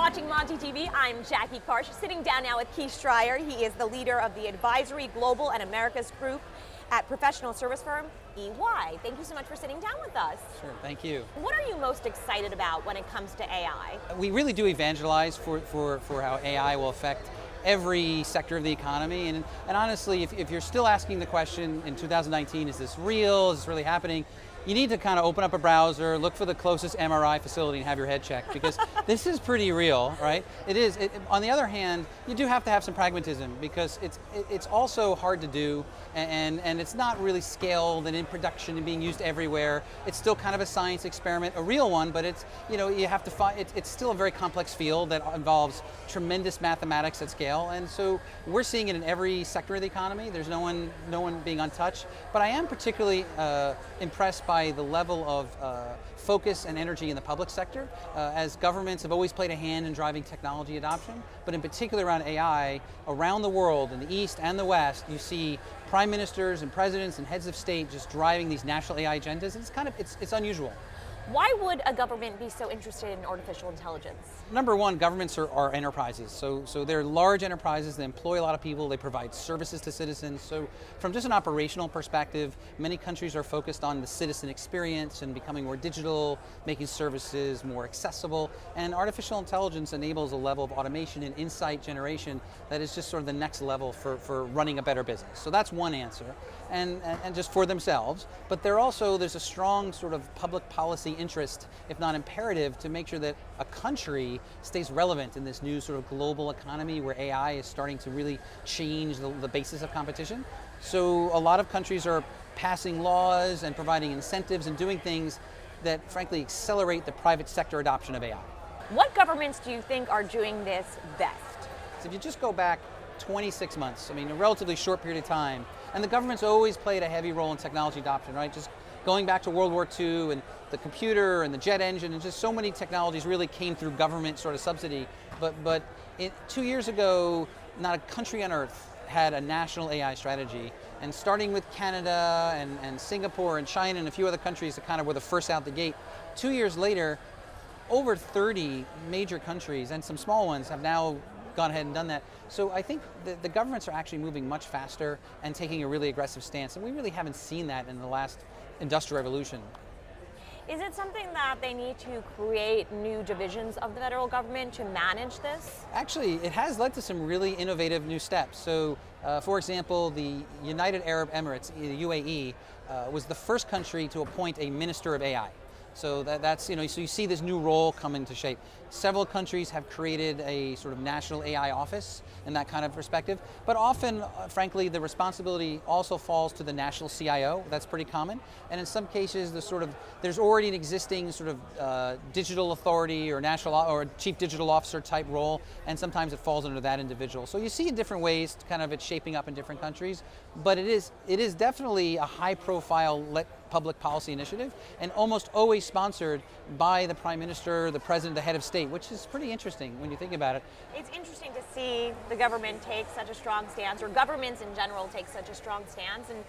watching MontyTV. I'm Jacki Karsh, sitting down now with Strier. He is the leader of the Advisory Global and Americas Group at professional service firm EY. Thank you so much for sitting down with us. Sure, thank you. What are you most excited about when it comes to AI? We really do evangelize for how AI will affect every sector of the economy. And honestly, if you're still asking the question in 2019, is this real? Is this really happening? You need to kind of open up a browser, look for the closest MRI facility and have your head checked, because this is pretty real, right? It is. On the other hand, you do have to have some pragmatism, because it's also hard to do, and it's not really scaled and in production and being used everywhere. It's still kind of a science experiment, a real one, but it's, you have to find, it's still a very complex field that involves tremendous mathematics at scale, and so we're seeing it in every sector of the economy. There's no one being untouched, but I am particularly impressed by the level of focus and energy in the public sector, as governments have always played a hand in driving technology adoption, but in particular around AI, around the world, in the East and the West, you see prime ministers and presidents and heads of state just driving these national AI agendas, and it's unusual. Why would a government be so interested in artificial intelligence? Number one, governments are enterprises. So they're large enterprises, they employ a lot of people, they provide services to citizens. So from just an operational perspective, many countries are focused on the citizen experience and becoming more digital, making services more accessible. And artificial intelligence enables a level of automation and insight generation that is just sort of the next level for running a better business. So that's one answer, and just for themselves. But there's a strong sort of public policy interest, if not imperative, to make sure that a country stays relevant in this new sort of global economy where AI is starting to really change the basis of competition. So a lot of countries are passing laws and providing incentives and doing things that frankly accelerate the private sector adoption of AI. What governments do you think are doing this best? So if you just go back 26 months, I mean a relatively short period of time, and the government's always played a heavy role in technology adoption, right? Just going back to World War II and the computer and the jet engine, and just so many technologies really came through government sort of subsidy. But 2 years ago, not a country on earth had a national AI strategy. And starting with Canada and Singapore and China and a few other countries that kind of were the first out the gate, 2 years later, over 30 major countries and some small ones have now gone ahead and done that. So I think the governments are actually moving much faster and taking a really aggressive stance, and we really haven't seen that in the last industrial revolution. Is it something that they need to create new divisions of the federal government to manage this? Actually, it has led to some really innovative new steps. So, for example, the United Arab Emirates, the UAE, was the first country to appoint a minister of AI. So that's, so you see this new role come into shape. Several countries have created a sort of national AI office in that kind of perspective, but often, frankly, the responsibility also falls to the national CIO. That's pretty common. And in some cases, there's already an existing sort of digital authority or chief digital officer type role, and sometimes it falls under that individual. So you see in different ways kind of it shaping up in different countries, but it is definitely a high profile public policy initiative, and almost always sponsored by the Prime Minister, the President, the head of state, which is pretty interesting when you think about it. It's interesting to see the government take such a strong stance, or governments in general take such a strong stance, and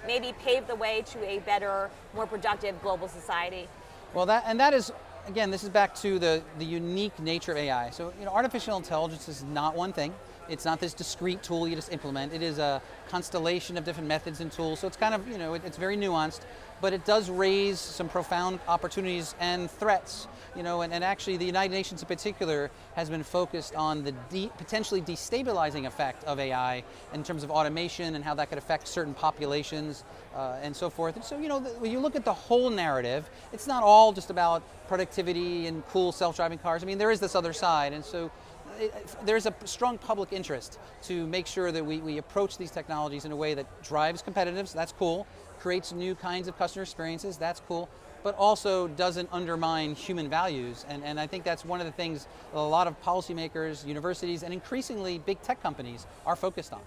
maybe pave the way to a better, more productive global society. Well, that is, again, this is back to the unique nature of AI. So, artificial intelligence is not one thing. It's not this discrete tool you just implement. It is a constellation of different methods and tools. So it's kind of, it's very nuanced, but it does raise some profound opportunities and threats. And actually the United Nations in particular has been focused on the potentially destabilizing effect of AI in terms of automation and how that could affect certain populations and so forth. And so, when you look at the whole narrative, it's not all just about productivity and cool self-driving cars. I mean, there is this other side. And so there's a strong public interest to make sure that we approach these technologies in a way that drives competitiveness, that's cool, creates new kinds of customer experiences, that's cool, but also doesn't undermine human values. And I think that's one of the things a lot of policymakers, universities, and increasingly big tech companies are focused on.